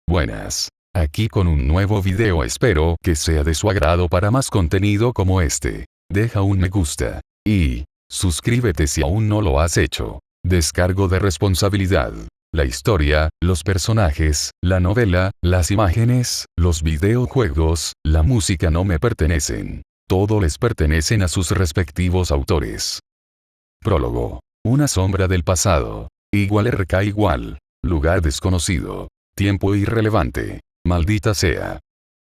Buenas. Aquí con un nuevo video, espero que sea de su agrado. Para más contenido como este, deja un me gusta. Y suscríbete si aún no lo has hecho. Descargo de responsabilidad. La historia, los personajes, la novela, las imágenes, los videojuegos, la música no me pertenecen. Todo les pertenecen a sus respectivos autores. Prólogo. Una sombra del pasado. Igual RK igual. Lugar desconocido. Tiempo irrelevante. Maldita sea.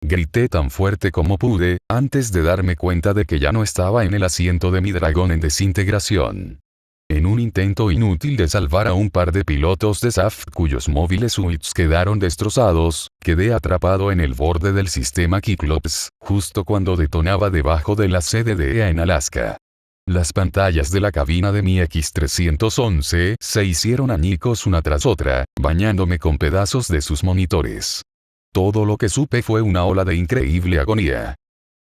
Grité tan fuerte como pude, antes de darme cuenta de que ya no estaba en el asiento de mi dragón en desintegración. En un intento inútil de salvar a un par de pilotos de SAF cuyos móviles suites quedaron destrozados, quedé atrapado en el borde del sistema Cyclops, justo cuando detonaba debajo de la sede de EA en Alaska. Las pantallas de la cabina de mi X-311 se hicieron añicos una tras otra, bañándome con pedazos de sus monitores. Todo lo que supe fue una ola de increíble agonía.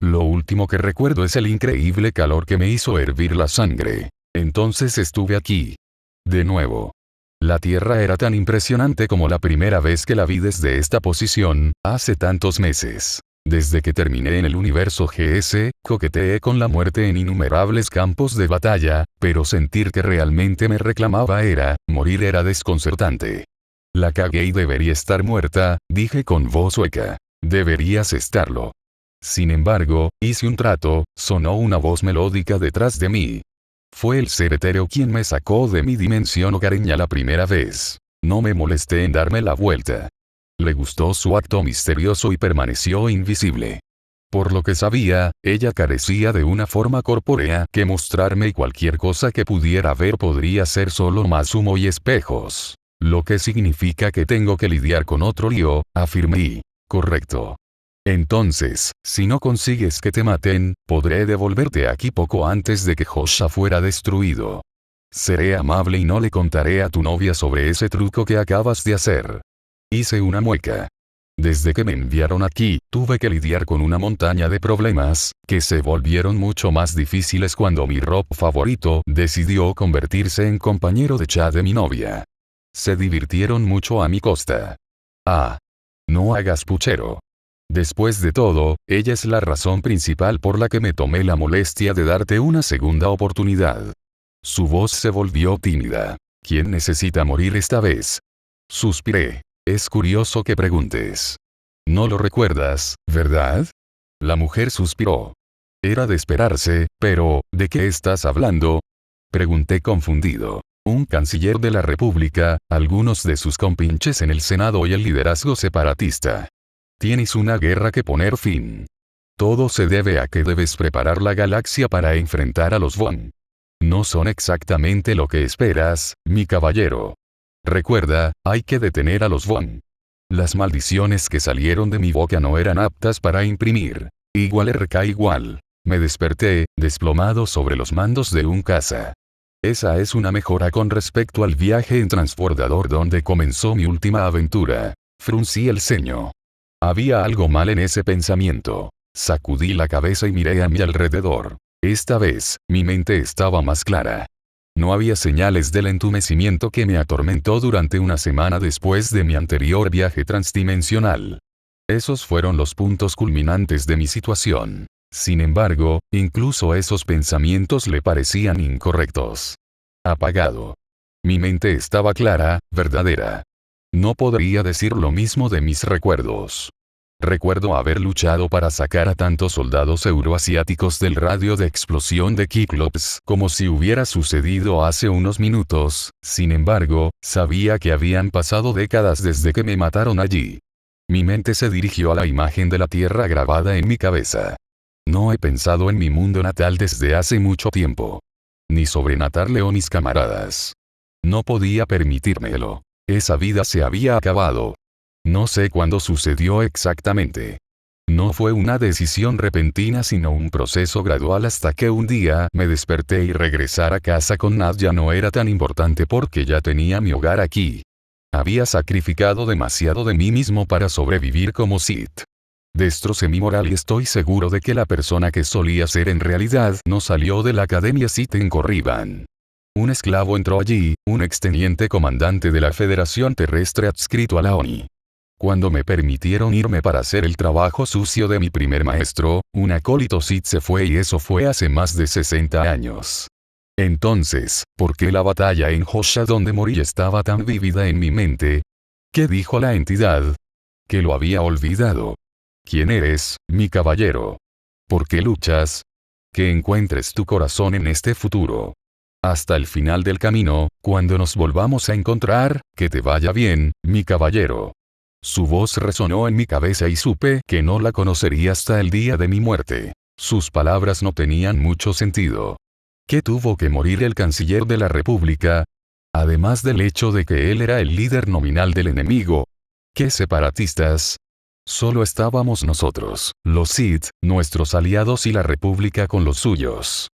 Lo último que recuerdo es el increíble calor que me hizo hervir la sangre. Entonces estuve aquí. De nuevo. La Tierra era tan impresionante como la primera vez que la vi desde esta posición, hace tantos meses. Desde que terminé en el universo GS, coqueteé con la muerte en innumerables campos de batalla, pero sentir que realmente me reclamaba morir era desconcertante. La cagué y debería estar muerta, dije con voz hueca. Deberías estarlo. Sin embargo, hice un trato, sonó una voz melódica detrás de mí. Fue el ser etéreo quien me sacó de mi dimensión hogareña la primera vez. No me molesté en darme la vuelta. Le gustó su acto misterioso y permaneció invisible. Por lo que sabía, ella carecía de una forma corpórea que mostrarme y cualquier cosa que pudiera ver podría ser solo más humo y espejos. Lo que significa que tengo que lidiar con otro lío, afirmé. Correcto. Entonces, si no consigues que te maten, podré devolverte aquí poco antes de que Hosha fuera destruido. Seré amable y no le contaré a tu novia sobre ese truco que acabas de hacer. Hice una mueca. Desde que me enviaron aquí, tuve que lidiar con una montaña de problemas, que se volvieron mucho más difíciles cuando mi Rob favorito decidió convertirse en compañero de chat de mi novia. Se divirtieron mucho a mi costa. Ah. No hagas puchero. Después de todo, ella es la razón principal por la que me tomé la molestia de darte una segunda oportunidad. Su voz se volvió tímida. ¿Quién necesita morir esta vez? Suspiré. Es curioso que preguntes. No lo recuerdas, ¿verdad? La mujer suspiró. Era de esperarse, pero, ¿de qué estás hablando? Pregunté confundido. Un canciller de la República, algunos de sus compinches en el Senado y el liderazgo separatista. Tienes una guerra que poner fin. Todo se debe a que debes preparar la galaxia para enfrentar a los Von. No son exactamente lo que esperas, mi caballero. Recuerda, hay que detener a los Von. Las maldiciones que salieron de mi boca no eran aptas para imprimir. Igual RK igual. Me desperté, desplomado sobre los mandos de un caza. Esa es una mejora con respecto al viaje en transbordador donde comenzó mi última aventura. Fruncí el ceño. Había algo mal en ese pensamiento. Sacudí la cabeza y miré a mi alrededor. Esta vez, mi mente estaba más clara. No había señales del entumecimiento que me atormentó durante una semana después de mi anterior viaje transdimensional. Esos fueron los puntos culminantes de mi situación. Sin embargo, incluso esos pensamientos le parecían incorrectos. Apagado. Mi mente estaba clara, verdadera. No podría decir lo mismo de mis recuerdos. Recuerdo haber luchado para sacar a tantos soldados euroasiáticos del radio de explosión de Cyclops como si hubiera sucedido hace unos minutos, sin embargo, sabía que habían pasado décadas desde que me mataron allí. Mi mente se dirigió a la imagen de la Tierra grabada en mi cabeza. No he pensado en mi mundo natal desde hace mucho tiempo. Ni sobre Natarle o mis camaradas. No podía permitírmelo. Esa vida se había acabado. No sé cuándo sucedió exactamente. No fue una decisión repentina sino un proceso gradual hasta que un día me desperté y regresar a casa con Nat ya no era tan importante porque ya tenía mi hogar aquí. Había sacrificado demasiado de mí mismo para sobrevivir como Sith. Destrocé mi moral y estoy seguro de que la persona que solía ser en realidad no salió de la Academia Sith en Corriban. Un esclavo entró allí, un exteniente comandante de la Federación Terrestre adscrito a la ONI. Cuando me permitieron irme para hacer el trabajo sucio de mi primer maestro, un acólito Sith se fue y eso fue hace más de 60 años. Entonces, ¿por qué la batalla en Hosha donde morí estaba tan vívida en mi mente? ¿Qué dijo la entidad? Que lo había olvidado. ¿Quién eres, mi caballero? ¿Por qué luchas? Que encuentres tu corazón en este futuro. Hasta el final del camino, cuando nos volvamos a encontrar, que te vaya bien, mi caballero. Su voz resonó en mi cabeza y supe que no la conocería hasta el día de mi muerte. Sus palabras no tenían mucho sentido. ¿Qué tuvo que morir el canciller de la República? Además del hecho de que él era el líder nominal del enemigo. ¿Qué separatistas? Solo estábamos nosotros, los Sith, nuestros aliados y la República con los suyos.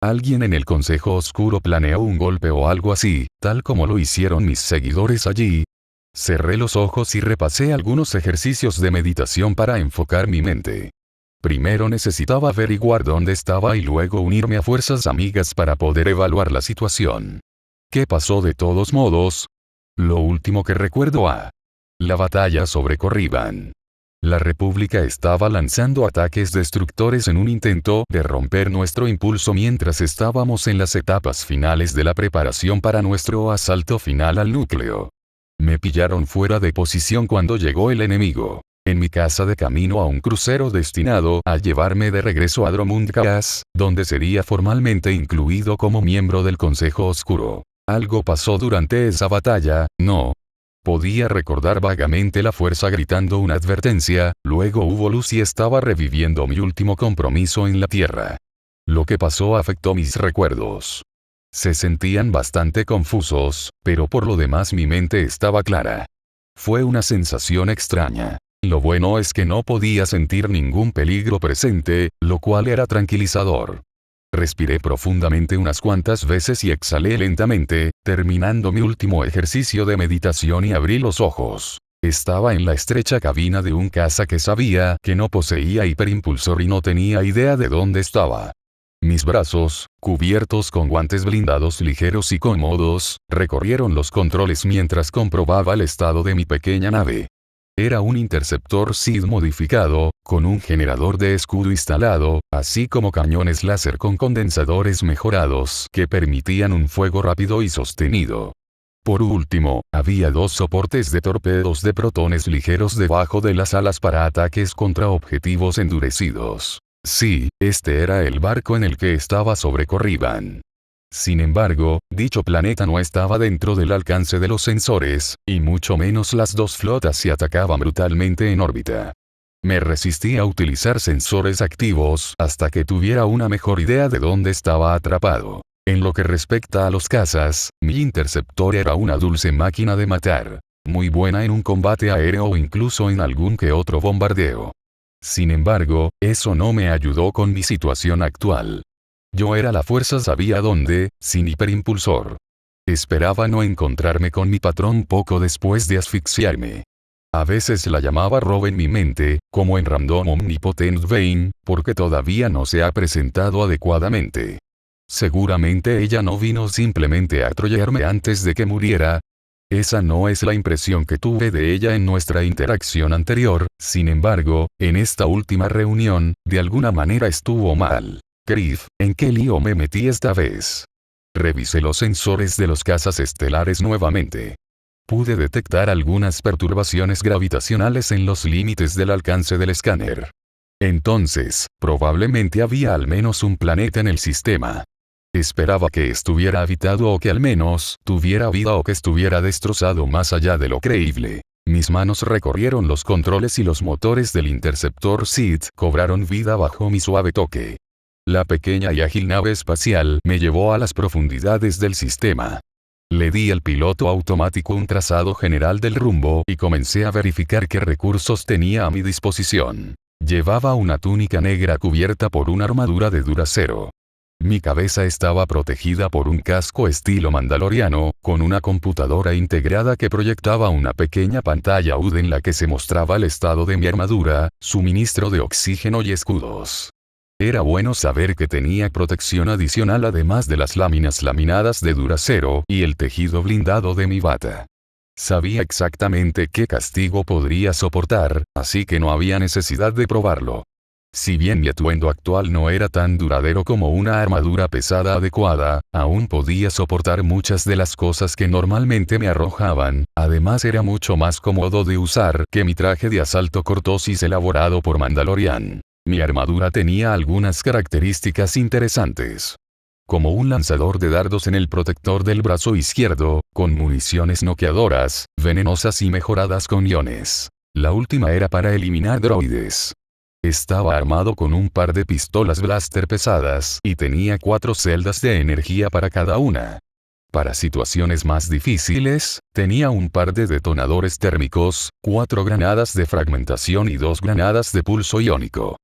Alguien en el Consejo Oscuro planeó un golpe o algo así, tal como lo hicieron mis seguidores allí. Cerré los ojos y repasé algunos ejercicios de meditación para enfocar mi mente. Primero necesitaba averiguar dónde estaba y luego unirme a fuerzas amigas para poder evaluar la situación. ¿Qué pasó de todos modos? Lo último que recuerdo la batalla sobre Corriban. La República estaba lanzando ataques destructores en un intento de romper nuestro impulso mientras estábamos en las etapas finales de la preparación para nuestro asalto final al núcleo. Me pillaron fuera de posición cuando llegó el enemigo. En mi casa de camino a un crucero destinado a llevarme de regreso a Dromund Kaas, donde sería formalmente incluido como miembro del Consejo Oscuro. Algo pasó durante esa batalla, no. Podía recordar vagamente la fuerza gritando una advertencia, luego hubo luz y estaba reviviendo mi último compromiso en la Tierra. Lo que pasó afectó mis recuerdos. Se sentían bastante confusos, pero por lo demás mi mente estaba clara. Fue una sensación extraña. Lo bueno es que no podía sentir ningún peligro presente, lo cual era tranquilizador. Respiré profundamente unas cuantas veces y exhalé lentamente, terminando mi último ejercicio de meditación y abrí los ojos. Estaba en la estrecha cabina de un caza que sabía que no poseía hiperimpulsor y no tenía idea de dónde estaba. Mis brazos, cubiertos con guantes blindados ligeros y cómodos, recorrieron los controles mientras comprobaba el estado de mi pequeña nave. Era un interceptor Sith modificado, con un generador de escudo instalado, así como cañones láser con condensadores mejorados que permitían un fuego rápido y sostenido. Por último, había 2 soportes de torpedos de protones ligeros debajo de las alas para ataques contra objetivos endurecidos. Sí, este era el barco en el que estaba sobre Corriban. Sin embargo, dicho planeta no estaba dentro del alcance de los sensores, y mucho menos las 2 flotas se atacaban brutalmente en órbita. Me resistí a utilizar sensores activos hasta que tuviera una mejor idea de dónde estaba atrapado. En lo que respecta a los cazas, mi interceptor era una dulce máquina de matar, muy buena en un combate aéreo o incluso en algún que otro bombardeo. Sin embargo, eso no me ayudó con mi situación actual. Yo era la fuerza sabía dónde, sin hiperimpulsor. Esperaba no encontrarme con mi patrón poco después de asfixiarme. A veces la llamaba Rob en mi mente, como en Random Omnipotent Vein, porque todavía no se ha presentado adecuadamente. Seguramente ella no vino simplemente a trollarme antes de que muriera. Esa no es la impresión que tuve de ella en nuestra interacción anterior, sin embargo, en esta última reunión, de alguna manera estuvo mal. Griff, ¿en qué lío me metí esta vez? Revisé los sensores de los cazas estelares nuevamente. Pude detectar algunas perturbaciones gravitacionales en los límites del alcance del escáner. Entonces, probablemente había al menos un planeta en el sistema. Esperaba que estuviera habitado o que al menos tuviera vida o que estuviera destrozado más allá de lo creíble. Mis manos recorrieron los controles y los motores del interceptor Sith cobraron vida bajo mi suave toque. La pequeña y ágil nave espacial me llevó a las profundidades del sistema. Le di al piloto automático un trazado general del rumbo y comencé a verificar qué recursos tenía a mi disposición. Llevaba una túnica negra cubierta por una armadura de duracero. Mi cabeza estaba protegida por un casco estilo mandaloriano, con una computadora integrada que proyectaba una pequeña pantalla UD en la que se mostraba el estado de mi armadura, suministro de oxígeno y escudos. Era bueno saber que tenía protección adicional además de las láminas laminadas de duracero y el tejido blindado de mi bata. Sabía exactamente qué castigo podría soportar, así que no había necesidad de probarlo. Si bien mi atuendo actual no era tan duradero como una armadura pesada adecuada, aún podía soportar muchas de las cosas que normalmente me arrojaban, además era mucho más cómodo de usar que mi traje de asalto Cortosis elaborado por Mandalorian. Mi armadura tenía algunas características interesantes. Como un lanzador de dardos en el protector del brazo izquierdo, con municiones noqueadoras, venenosas y mejoradas con iones. La última era para eliminar droides. Estaba armado con un par de pistolas blaster pesadas y tenía 4 celdas de energía para cada una. Para situaciones más difíciles, tenía un par de detonadores térmicos, 4 granadas de fragmentación y 2 granadas de pulso iónico.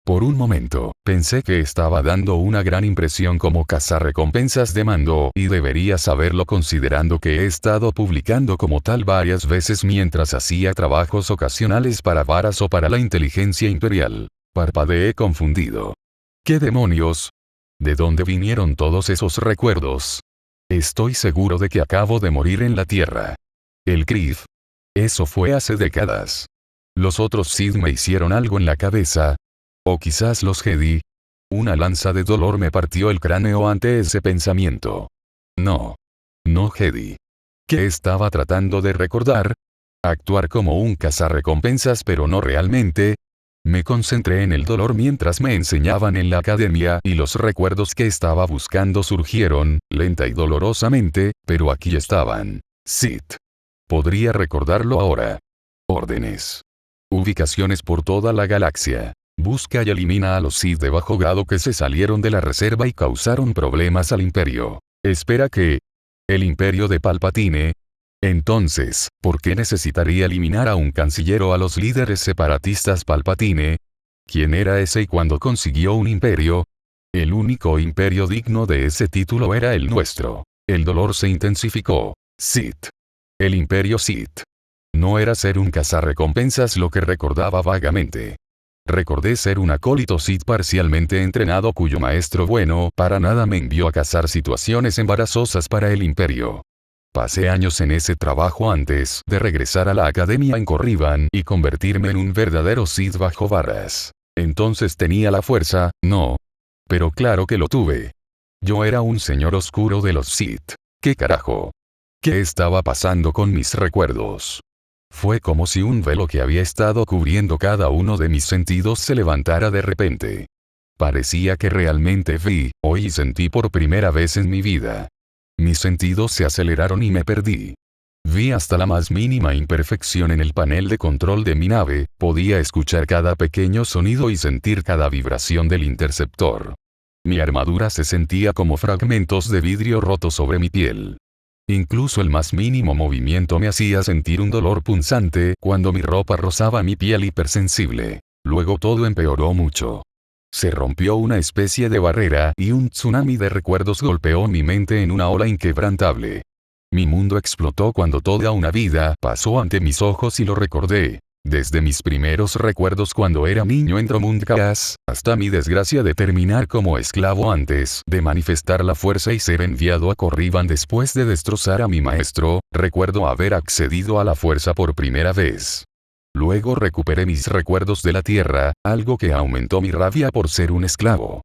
Por un momento, pensé que estaba dando una gran impresión como cazarrecompensas de mando y debería saberlo considerando que he estado publicando como tal varias veces mientras hacía trabajos ocasionales para Varas o para la inteligencia imperial. Parpadeé confundido. ¿Qué demonios? ¿De dónde vinieron todos esos recuerdos? Estoy seguro de que acabo de morir en la Tierra. El Kriv. Eso fue hace décadas. Los otros Sith me hicieron algo en la cabeza. O quizás los Jedi. Una lanza de dolor me partió el cráneo ante ese pensamiento. No. No Jedi. ¿Qué estaba tratando de recordar? Actuar como un cazarrecompensas pero no realmente. Me concentré en el dolor mientras me enseñaban en la academia y los recuerdos que estaba buscando surgieron, lenta y dolorosamente, pero aquí estaban. Sith. Podría recordarlo ahora. Órdenes. Ubicaciones por toda la galaxia. Busca y elimina a los Sith de bajo grado que se salieron de la reserva y causaron problemas al Imperio. Espera que... ¿El Imperio de Palpatine? Entonces, ¿por qué necesitaría eliminar a un canciller o a los líderes separatistas Palpatine? ¿Quién era ese y cuándo consiguió un imperio? El único imperio digno de ese título era el nuestro. El dolor se intensificó. Sith. El Imperio Sith. No era ser un cazarrecompensas lo que recordaba vagamente. Recordé ser un acólito Sith parcialmente entrenado cuyo maestro bueno para nada me envió a cazar situaciones embarazosas para el imperio. Pasé años en ese trabajo antes de regresar a la academia en Corriban y convertirme en un verdadero Sith bajo Varas. Entonces tenía la fuerza, no. Pero claro que lo tuve. Yo era un señor oscuro de los Sith. ¿Qué carajo? ¿Qué estaba pasando con mis recuerdos? Fue como si un velo que había estado cubriendo cada uno de mis sentidos se levantara de repente. Parecía que realmente vi, oí y sentí por primera vez en mi vida. Mis sentidos se aceleraron y me perdí. Vi hasta la más mínima imperfección en el panel de control de mi nave, podía escuchar cada pequeño sonido y sentir cada vibración del interceptor. Mi armadura se sentía como fragmentos de vidrio rotos sobre mi piel. Incluso el más mínimo movimiento me hacía sentir un dolor punzante cuando mi ropa rozaba mi piel hipersensible. Luego todo empeoró mucho. Se rompió una especie de barrera y un tsunami de recuerdos golpeó mi mente en una ola inquebrantable. Mi mundo explotó cuando toda una vida pasó ante mis ojos y lo recordé. Desde mis primeros recuerdos cuando era niño en Dromund Kaas, hasta mi desgracia de terminar como esclavo antes de manifestar la fuerza y ser enviado a Corriban después de destrozar a mi maestro, recuerdo haber accedido a la fuerza por primera vez. Luego recuperé mis recuerdos de la tierra, algo que aumentó mi rabia por ser un esclavo.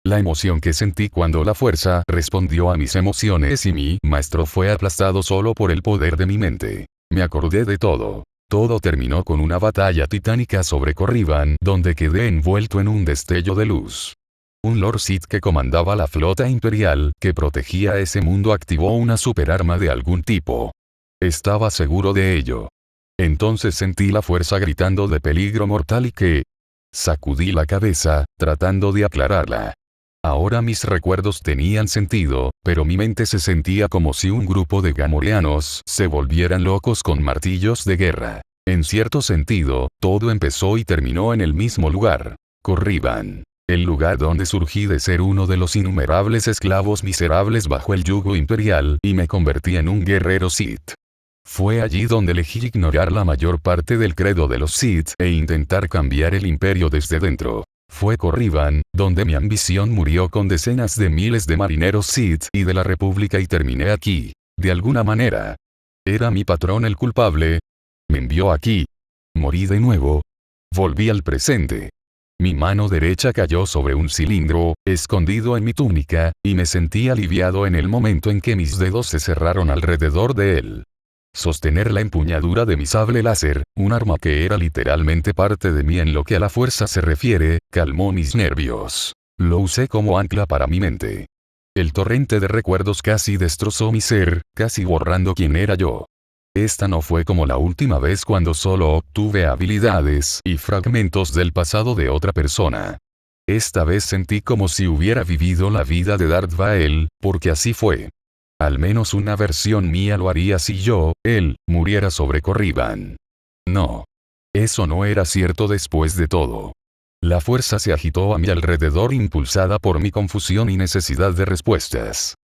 La emoción que sentí cuando la fuerza respondió a mis emociones y mi maestro fue aplastado solo por el poder de mi mente. Me acordé de todo. Todo terminó con una batalla titánica sobre Corriban, donde quedé envuelto en un destello de luz. Un Lord Sith que comandaba la flota imperial que protegía ese mundo activó una superarma de algún tipo. Estaba seguro de ello. Entonces sentí la fuerza gritando de peligro mortal y que... Sacudí la cabeza, tratando de aclararla. Ahora mis recuerdos tenían sentido, pero mi mente se sentía como si un grupo de gamoreanos se volvieran locos con martillos de guerra. En cierto sentido, todo empezó y terminó en el mismo lugar. Corriban. El lugar donde surgí de ser uno de los innumerables esclavos miserables bajo el yugo imperial y me convertí en un guerrero Sith. Fue allí donde elegí ignorar la mayor parte del credo de los Sith e intentar cambiar el imperio desde dentro. Fue Corriban, donde mi ambición murió con decenas de miles de marineros Sith y de la República y terminé aquí. De alguna manera. ¿Era mi patrón el culpable? Me envió aquí. Morí de nuevo. Volví al presente. Mi mano derecha cayó sobre un cilindro, escondido en mi túnica, y me sentí aliviado en el momento en que mis dedos se cerraron alrededor de él. Sostener la empuñadura de mi sable láser, un arma que era literalmente parte de mí en lo que a la fuerza se refiere, calmó mis nervios. Lo usé como ancla para mi mente. El torrente de recuerdos casi destrozó mi ser, casi borrando quién era yo. Esta no fue como la última vez cuando solo obtuve habilidades y fragmentos del pasado de otra persona. Esta vez sentí como si hubiera vivido la vida de Darth Vael, porque así fue. Al menos una versión mía lo haría si yo, él, muriera sobre Corriban. No. Eso no era cierto después de todo. La fuerza se agitó a mi alrededor impulsada por mi confusión y necesidad de respuestas.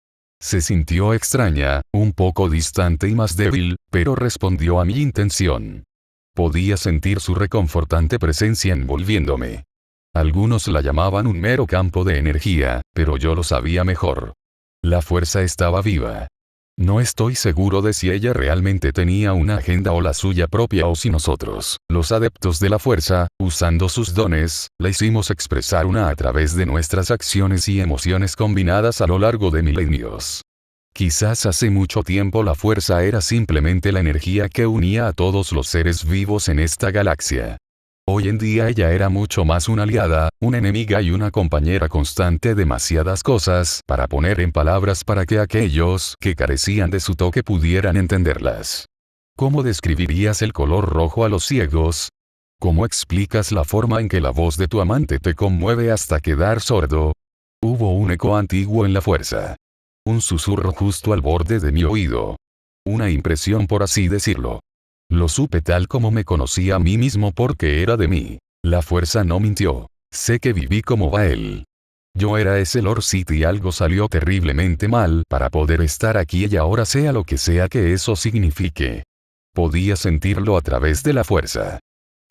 Se sintió extraña, un poco distante y más débil, pero respondió a mi intención. Podía sentir su reconfortante presencia envolviéndome. Algunos la llamaban un mero campo de energía, pero yo lo sabía mejor. La fuerza estaba viva. No estoy seguro de si ella realmente tenía una agenda o la suya propia o si nosotros, los adeptos de la fuerza, usando sus dones, la hicimos expresar una a través de nuestras acciones y emociones combinadas a lo largo de milenios. Quizás hace mucho tiempo la fuerza era simplemente la energía que unía a todos los seres vivos en esta galaxia. Hoy en día ella era mucho más una aliada, una enemiga y una compañera constante de demasiadas cosas para poner en palabras para que aquellos que carecían de su toque pudieran entenderlas. ¿Cómo describirías el color rojo a los ciegos? ¿Cómo explicas la forma en que la voz de tu amante te conmueve hasta quedar sordo? Hubo un eco antiguo en la fuerza. Un susurro justo al borde de mi oído. Una impresión por así decirlo. Lo supe tal como me conocía a mí mismo porque era de mí. La fuerza no mintió. Sé que viví como Vael. Yo era ese Lord Sith y algo salió terriblemente mal para poder estar aquí y ahora sea lo que sea que eso signifique. Podía sentirlo a través de la fuerza.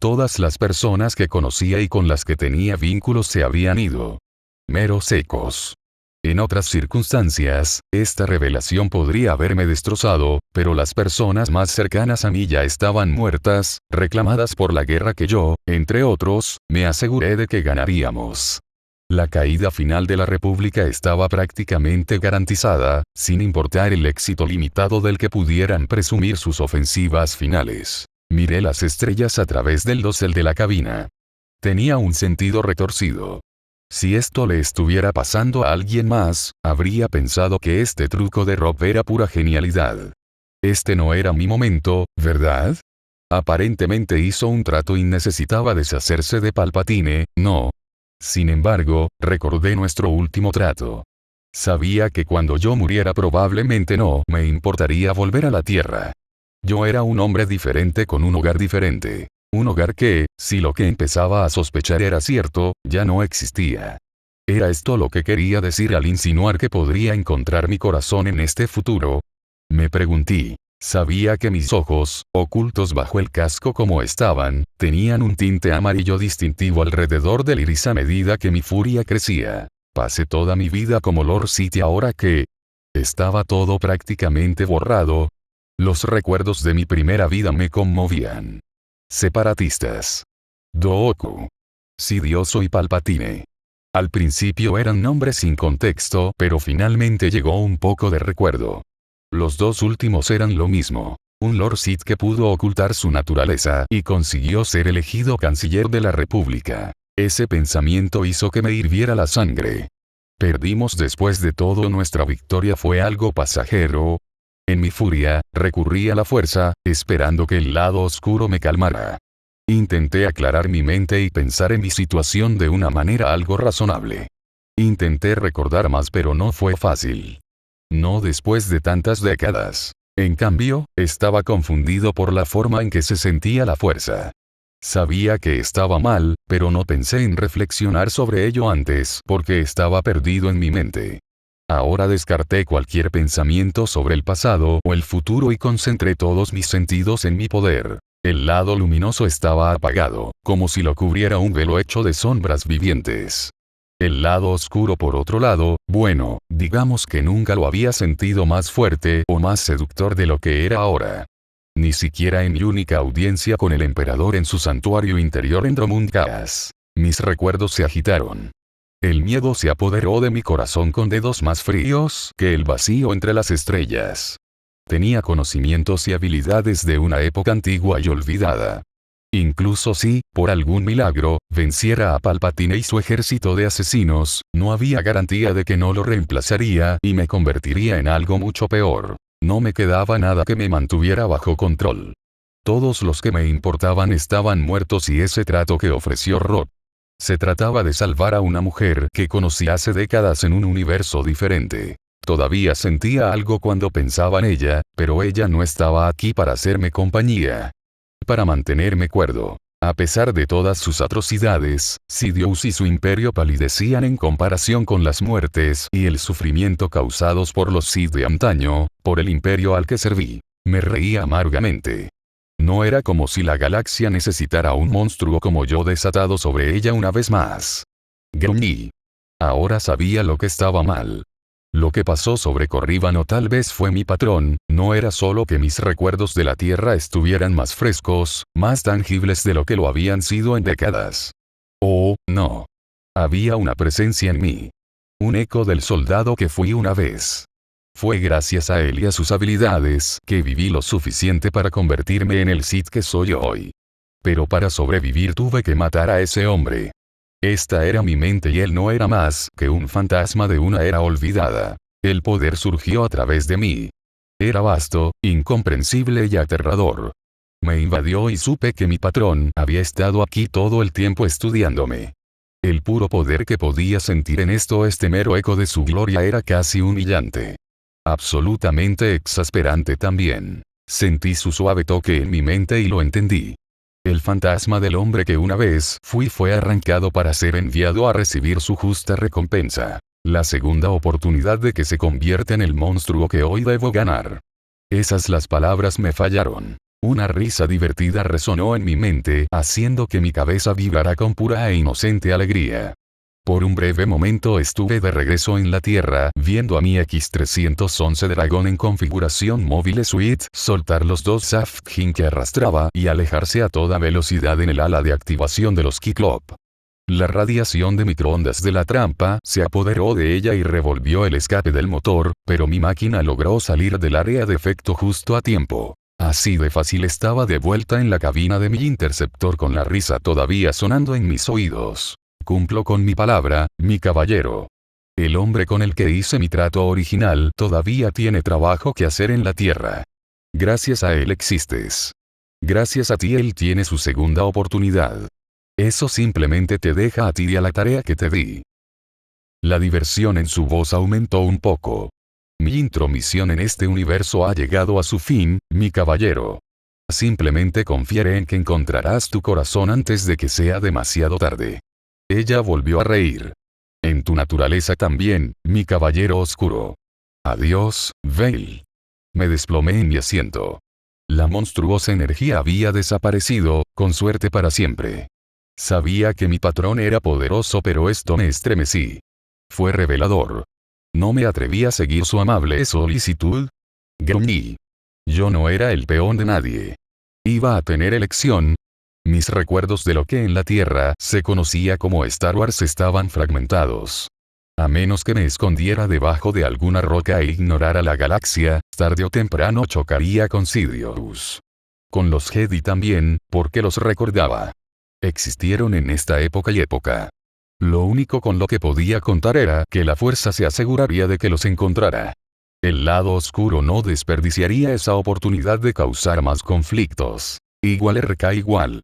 Todas las personas que conocía y con las que tenía vínculos se habían ido. Meros ecos. En otras circunstancias, esta revelación podría haberme destrozado, pero las personas más cercanas a mí ya estaban muertas, reclamadas por la guerra que yo, entre otros, me aseguré de que ganaríamos. La caída final de la República estaba prácticamente garantizada, sin importar el éxito limitado del que pudieran presumir sus ofensivas finales. Miré las estrellas a través del dosel de la cabina. Tenía un sentido retorcido. Si esto le estuviera pasando a alguien más, habría pensado que este truco de Rob era pura genialidad. Este no era mi momento, ¿verdad? Aparentemente hizo un trato y necesitaba deshacerse de Palpatine, ¿no? Sin embargo, recordé nuestro último trato. Sabía que cuando yo muriera probablemente no me importaría volver a la Tierra. Yo era un hombre diferente con un hogar diferente. Un hogar que, si lo que empezaba a sospechar era cierto, ya no existía. ¿Era esto lo que quería decir al insinuar que podría encontrar mi corazón en este futuro? Me pregunté. Sabía que mis ojos, ocultos bajo el casco como estaban, tenían un tinte amarillo distintivo alrededor del iris a medida que mi furia crecía. Pasé toda mi vida como Lord Sith y ahora que estaba todo prácticamente borrado, los recuerdos de mi primera vida me conmovían. Separatistas. Dooku. Sidioso y Palpatine. Al principio eran nombres sin contexto, pero finalmente llegó un poco de recuerdo. Los dos últimos eran lo mismo. Un Lord Sith que pudo ocultar su naturaleza y consiguió ser elegido canciller de la República. Ese pensamiento hizo que me hirviera la sangre. Perdimos después de todo, nuestra victoria fue algo pasajero. En mi furia, recurrí a la fuerza, esperando que el lado oscuro me calmara. Intenté aclarar mi mente y pensar en mi situación de una manera algo razonable. Intenté recordar más, pero no fue fácil. No después de tantas décadas. En cambio, estaba confundido por la forma en que se sentía la fuerza. Sabía que estaba mal, pero no pensé en reflexionar sobre ello antes porque estaba perdido en mi mente. Ahora descarté cualquier pensamiento sobre el pasado o el futuro y concentré todos mis sentidos en mi poder. El lado luminoso estaba apagado, como si lo cubriera un velo hecho de sombras vivientes. El lado oscuro por otro lado, bueno, digamos que nunca lo había sentido más fuerte o más seductor de lo que era ahora. Ni siquiera en mi única audiencia con el emperador en su santuario interior en Dromund-Kaas. Mis recuerdos se agitaron. El miedo se apoderó de mi corazón con dedos más fríos que el vacío entre las estrellas. Tenía conocimientos y habilidades de una época antigua y olvidada. Incluso si, por algún milagro, venciera a Palpatine y su ejército de asesinos, no había garantía de que no lo reemplazaría y me convertiría en algo mucho peor. No me quedaba nada que me mantuviera bajo control. Todos los que me importaban estaban muertos y ese trato que ofreció Rob. Se trataba de salvar a una mujer que conocí hace décadas en un universo diferente. Todavía sentía algo cuando pensaba en ella, pero ella no estaba aquí para hacerme compañía. Para mantenerme cuerdo. A pesar de todas sus atrocidades, Sidious y su imperio palidecían en comparación con las muertes y el sufrimiento causados por los Sith de antaño, por el imperio al que serví. Me reía amargamente. No era como si la galaxia necesitara un monstruo como yo desatado sobre ella una vez más. Gruñí. Ahora sabía lo que estaba mal. Lo que pasó sobre Corriban o tal vez fue mi patrón, no era solo que mis recuerdos de la Tierra estuvieran más frescos, más tangibles de lo que lo habían sido en décadas. Oh, no. Había una presencia en mí. Un eco del soldado que fui una vez. Fue gracias a él y a sus habilidades que viví lo suficiente para convertirme en el Sith que soy hoy. Pero para sobrevivir tuve que matar a ese hombre. Esta era mi mente y él no era más que un fantasma de una era olvidada. El poder surgió a través de mí. Era vasto, incomprensible y aterrador. Me invadió y supe que mi patrón había estado aquí todo el tiempo estudiándome. El puro poder que podía sentir en este mero eco de su gloria era casi humillante. Absolutamente exasperante también. Sentí su suave toque en mi mente y lo entendí. El fantasma del hombre que una vez fui fue arrancado para ser enviado a recibir su justa recompensa. La segunda oportunidad de que se convierta en el monstruo que hoy debo ganar. Esas las palabras me fallaron. Una risa divertida resonó en mi mente, haciendo que mi cabeza vibrara con pura e inocente alegría. Por un breve momento estuve de regreso en la Tierra, viendo a mi X-311 dragón en configuración móvil suite soltar los dos Safjin que arrastraba y alejarse a toda velocidad en el ala de activación de los Kiklop. La radiación de microondas de la trampa se apoderó de ella y revolvió el escape del motor, pero mi máquina logró salir del área de efecto justo a tiempo. Así de fácil estaba de vuelta en la cabina de mi interceptor con la risa todavía sonando en mis oídos. Cumplo con mi palabra, mi caballero. El hombre con el que hice mi trato original todavía tiene trabajo que hacer en la Tierra. Gracias a él existes. Gracias a ti él tiene su segunda oportunidad. Eso simplemente te deja a ti y a la tarea que te di. La diversión en su voz aumentó un poco. Mi intromisión en este universo ha llegado a su fin, mi caballero. Simplemente confiere en que encontrarás tu corazón antes de que sea demasiado tarde. Ella volvió a reír. En tu naturaleza también, mi caballero oscuro. Adiós, Veil. Me desplomé en mi asiento. La monstruosa energía había desaparecido, con suerte para siempre. Sabía que mi patrón era poderoso, pero esto me estremecí. Fue revelador. No me atreví a seguir su amable solicitud. Gruñí. Yo no era el peón de nadie. Iba a tener elección. Mis recuerdos de lo que en la Tierra se conocía como Star Wars estaban fragmentados. A menos que me escondiera debajo de alguna roca e ignorara la galaxia, tarde o temprano chocaría con Sidious. Con los Jedi también, porque los recordaba. Existieron en esta época y época. Lo único con lo que podía contar era que la fuerza se aseguraría de que los encontrara. El lado oscuro no desperdiciaría esa oportunidad de causar más conflictos. Igual RK igual.